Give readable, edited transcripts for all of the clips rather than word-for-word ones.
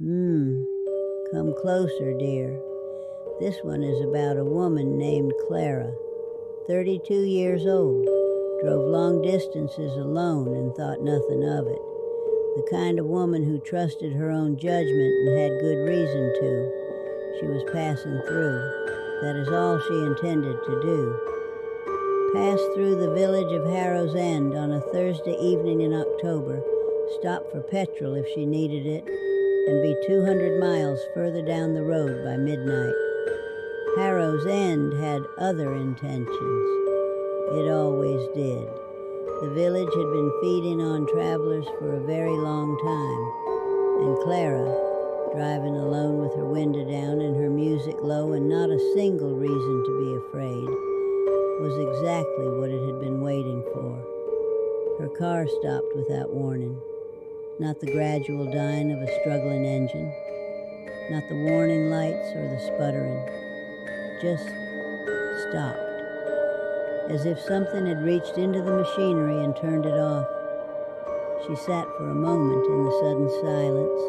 Come closer, dear. This one is about a woman named Clara, 32 years old, drove long distances alone and thought nothing of it. The kind of woman who trusted her own judgment and had good reason to. She was passing through. That is all she intended to do. Pass through the village of Harrow's End on a Thursday evening in October, stop for petrol if she needed it, and be 200 miles further down the road by midnight. Harrow's End had other intentions. It always did. The village had been feeding on travelers for a very long time, and Clara, driving alone with her window down and her music low and not a single reason to be afraid, was exactly what it had been waiting for. Her car stopped without warning. Not the gradual dying of a struggling engine, not the warning lights or the sputtering. Just stopped, as if something had reached into the machinery and turned it off. She sat for a moment in the sudden silence.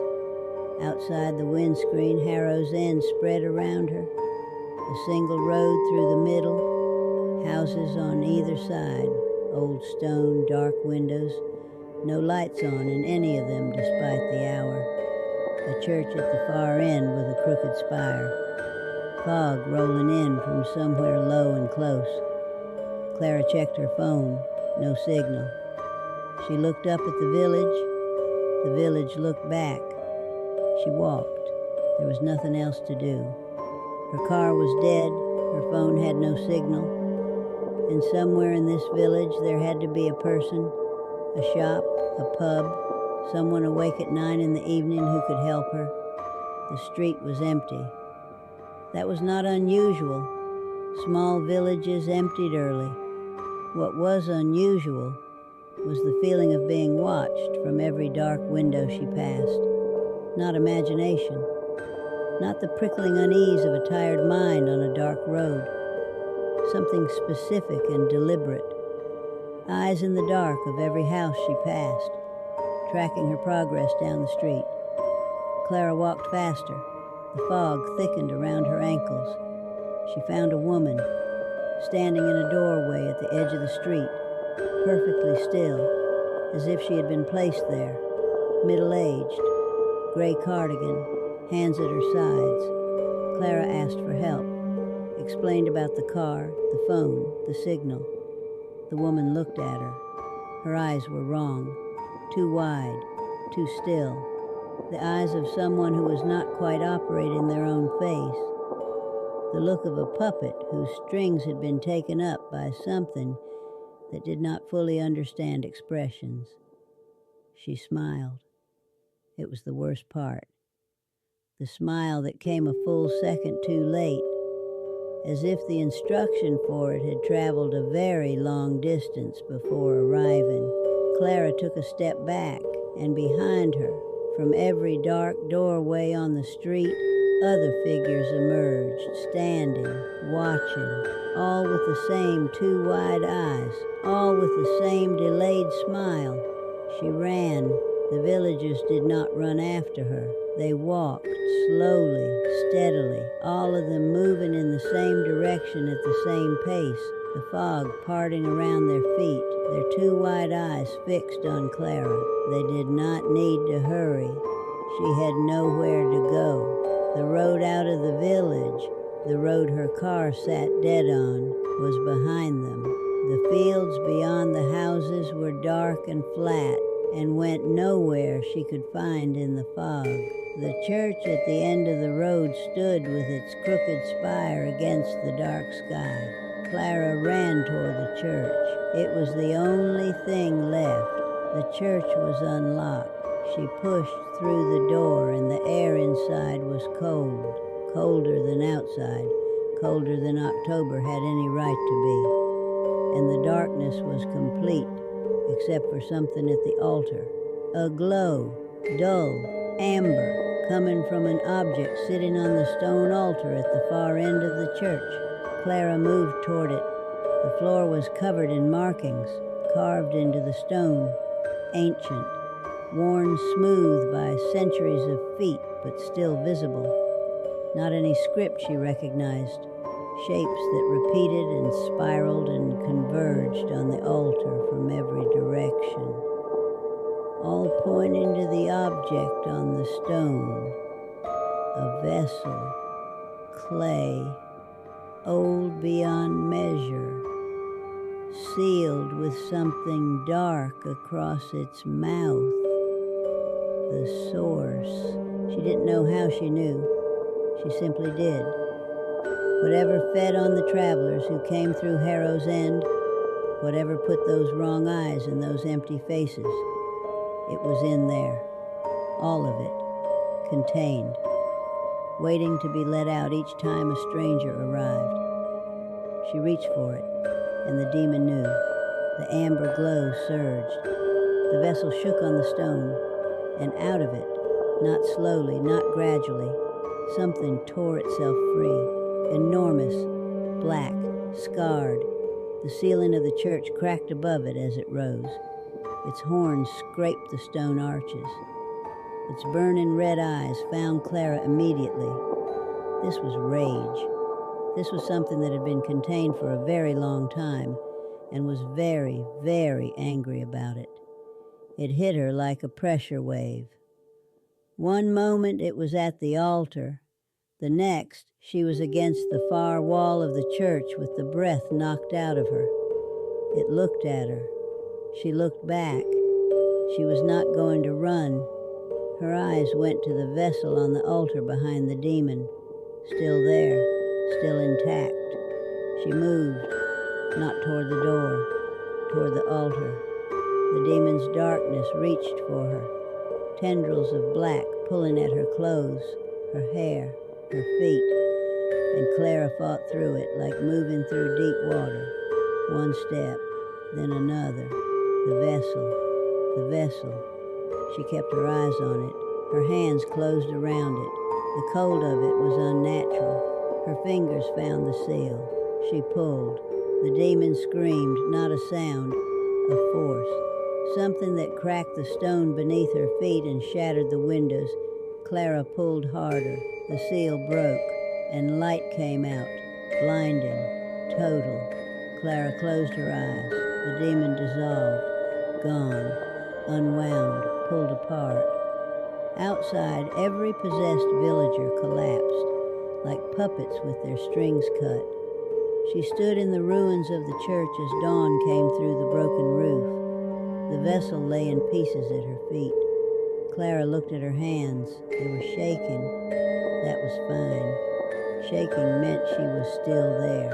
Outside the windscreen, Harrow's End spread around her, a single road through the middle, houses on either side, old stone, dark windows, no lights on in any of them despite the hour. A church at the far end with a crooked spire. Fog rolling in from somewhere low and close. Clara checked her phone. No signal. She looked up at the village. The village looked back. She walked. There was nothing else to do. Her car was dead. Her phone had no signal. And somewhere in this village there had to be a person, a shop, a pub, someone awake at 9 in the evening who could help her. The street was empty. That was not unusual. Small villages emptied early. What was unusual was the feeling of being watched from every dark window she passed. Not imagination. Not the prickling unease of a tired mind on a dark road. Something specific and deliberate. Eyes in the dark of every house she passed, tracking her progress down the street. Clara walked faster. The fog thickened around her ankles. She found a woman, standing in a doorway at the edge of the street, perfectly still, as if she had been placed there, middle-aged, gray cardigan, hands at her sides. Clara asked for help, explained about the car, the phone, the signal. The woman looked at her. Her eyes were wrong, too wide, too still. The eyes of someone who was not quite operating their own face. The look of a puppet whose strings had been taken up by something that did not fully understand expressions. She smiled. It was the worst part. The smile that came a full second too late, as if the instruction for it had traveled a very long distance before arriving. Clara took a step back, and behind her, from every dark doorway on the street, other figures emerged, standing, watching, all with the same two wide eyes, all with the same delayed smile. She ran. The villagers did not run after her. They walked, slowly, steadily, all of them moving in the same direction at the same pace, the fog parting around their feet, their two wide eyes fixed on Clara. They did not need to hurry. She had nowhere to go. The road out of the village, the road her car sat dead on, was behind them. The fields beyond the houses were dark and flat, and went nowhere she could find in the fog. The church at the end of the road stood with its crooked spire against the dark sky. Clara ran toward the church. It was the only thing left. The church was unlocked. She pushed through the door, and the air inside was cold, colder than outside, colder than October had any right to be. And the darkness was complete, except for something at the altar. A glow, dull, amber, coming from an object sitting on the stone altar at the far end of the church. Clara moved toward it. The floor was covered in markings, carved into the stone, ancient, worn smooth by centuries of feet, but still visible. Not any script she recognized, shapes that repeated and spiraled and converged on the altar from every direction, all pointing to the object on the stone, a vessel, clay, old beyond measure, sealed with something dark across its mouth, the source. She didn't know how she knew. She simply did. Whatever fed on the travelers who came through Harrow's End, whatever put those wrong eyes in those empty faces, it was in there. All of it, contained, waiting to be let out each time a stranger arrived. She reached for it, and the demon knew. The amber glow surged. The vessel shook on the stone, and out of it, not slowly, not gradually, something tore itself free, enormous, black, scarred. The ceiling of the church cracked above it as it rose. Its horns scraped the stone arches. Its burning red eyes found Clara immediately. This was rage. This was something that had been contained for a very long time and was very, very angry about it. It hit her like a pressure wave. One moment it was at the altar. The next, she was against the far wall of the church with the breath knocked out of her. It looked at her. She looked back. She was not going to run. Her eyes went to the vessel on the altar behind the demon, still there, still intact. She moved, not toward the door, toward the altar. The demon's darkness reached for her, tendrils of black pulling at her clothes, her hair, her feet, and Clara fought through it like moving through deep water. One step, then another. The vessel. She kept her eyes on it. Her hands closed around it. The cold of it was unnatural. Her fingers found the seal. She pulled. The demon screamed, not a sound, a force. Something that cracked the stone beneath her feet and shattered the windows. Clara pulled harder. The seal broke, and light came out, blinding, total. Clara closed her eyes. The demon dissolved, gone, unwound, pulled apart. Outside, every possessed villager collapsed, like puppets with their strings cut. She stood in the ruins of the church as dawn came through the broken roof. The vessel lay in pieces at her feet. Clara looked at her hands. They were shaking. That was fine. Shaking meant she was still there.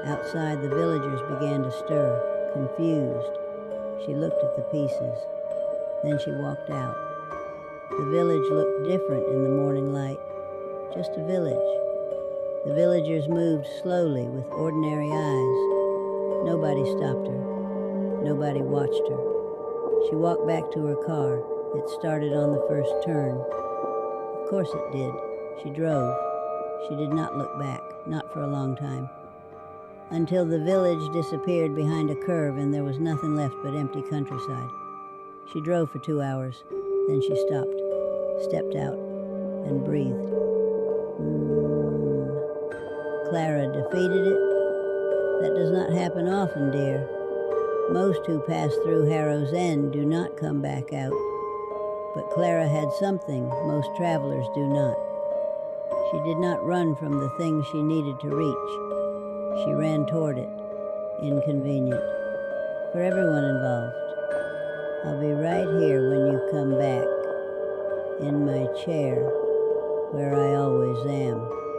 Outside, the villagers began to stir, confused. She looked at the pieces. Then she walked out. The village looked different in the morning light. Just a village. The villagers moved slowly with ordinary eyes. Nobody stopped her. Nobody watched her. She walked back to her car. It started on the first turn. Of course it did. She drove. She did not look back, not for a long time. Until the village disappeared behind a curve and there was nothing left but empty countryside. She drove for 2 hours. Then she stopped, stepped out, and breathed. Clara defeated it? That does not happen often, dear. Most who pass through Harrow's End do not come back out. But Clara had something most travelers do not. She did not run from the thing she needed to reach. She ran toward it. Inconvenient. For everyone involved. I'll be right here when you come back. In my chair, where I always am.